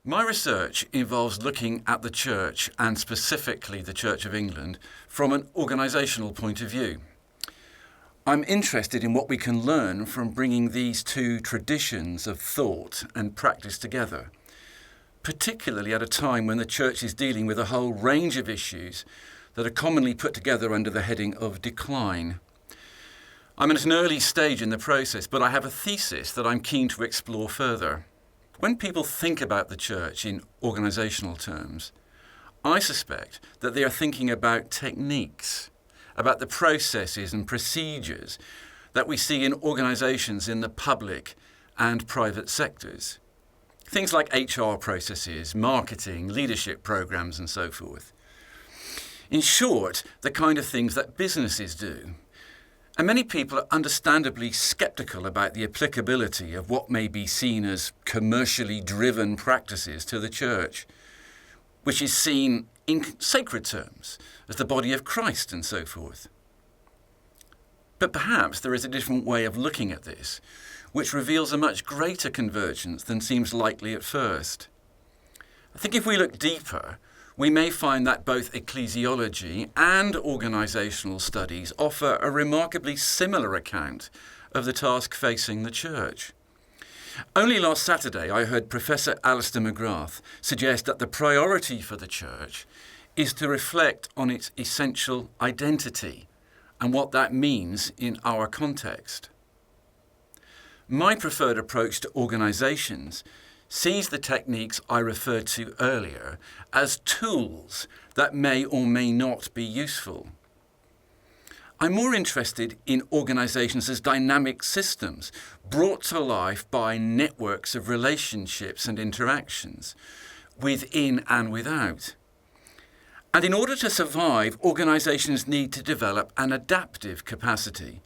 My research involves looking at the Church, and specifically the Church of England, from an organisational point of view. I'm interested in what we can learn from bringing these two traditions of thought and practice together, particularly at a time when the Church is dealing with a whole range of issues that are commonly put together under the heading of decline. I'm at an early stage in the process, but I have a thesis that I'm keen to explore further. When people think about the Church in organisational terms, I suspect that they are thinking about techniques, about the processes and procedures that we see in organisations in the public and private sectors. Things like HR processes, marketing, leadership programmes and so forth. In short, the kind of things that businesses do. And many people are understandably sceptical about the applicability of what may be seen as commercially driven practices to the Church, which is seen in sacred terms as the body of Christ and so forth. But perhaps there is a different way of looking at this, which reveals a much greater convergence than seems likely at first. I think if we look deeper, we may find that both ecclesiology and organisational studies offer a remarkably similar account of the task facing the Church. Only last Saturday I heard Professor Alistair McGrath suggest that the priority for the Church is to reflect on its essential identity and what that means in our context. My preferred approach to organisations sees the techniques I referred to earlier as tools that may or may not be useful. I'm more interested in organisations as dynamic systems brought to life by networks of relationships and interactions, within and without. And in order to survive, organisations need to develop an adaptive capacity.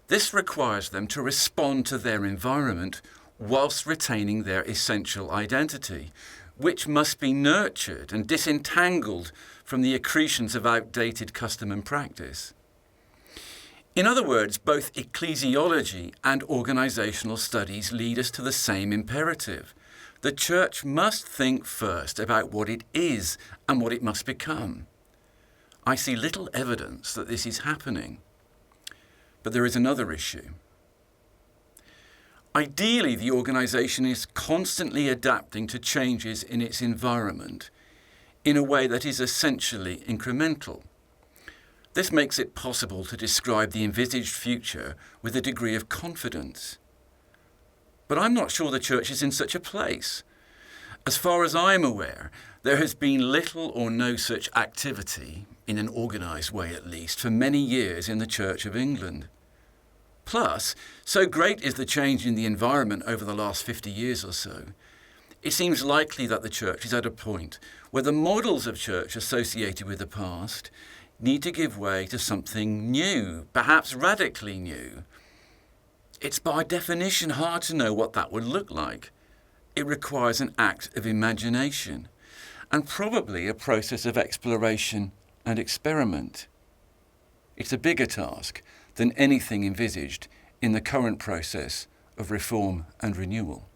This requires them to respond to their environment whilst retaining their essential identity, which must be nurtured and disentangled from the accretions of outdated custom and practice. In other words, both ecclesiology and organisational studies lead us to the same imperative. The Church must think first about what it is and what it must become. I see little evidence that this is happening. But there is another issue. Ideally, the organisation is constantly adapting to changes in its environment in a way that is essentially incremental. This makes it possible to describe the envisaged future with a degree of confidence. But I'm not sure the Church is in such a place. As far as I'm aware, there has been little or no such activity, in an organised way at least, for many years in the Church of England. Plus, so great is the change in the environment over the last 50 years or so, it seems likely that the Church is at a point where the models of church associated with the past need to give way to something new, perhaps radically new. It's by definition hard to know what that would look like. It requires an act of imagination and probably a process of exploration and experiment. It's a bigger task than anything envisaged in the current process of reform and renewal.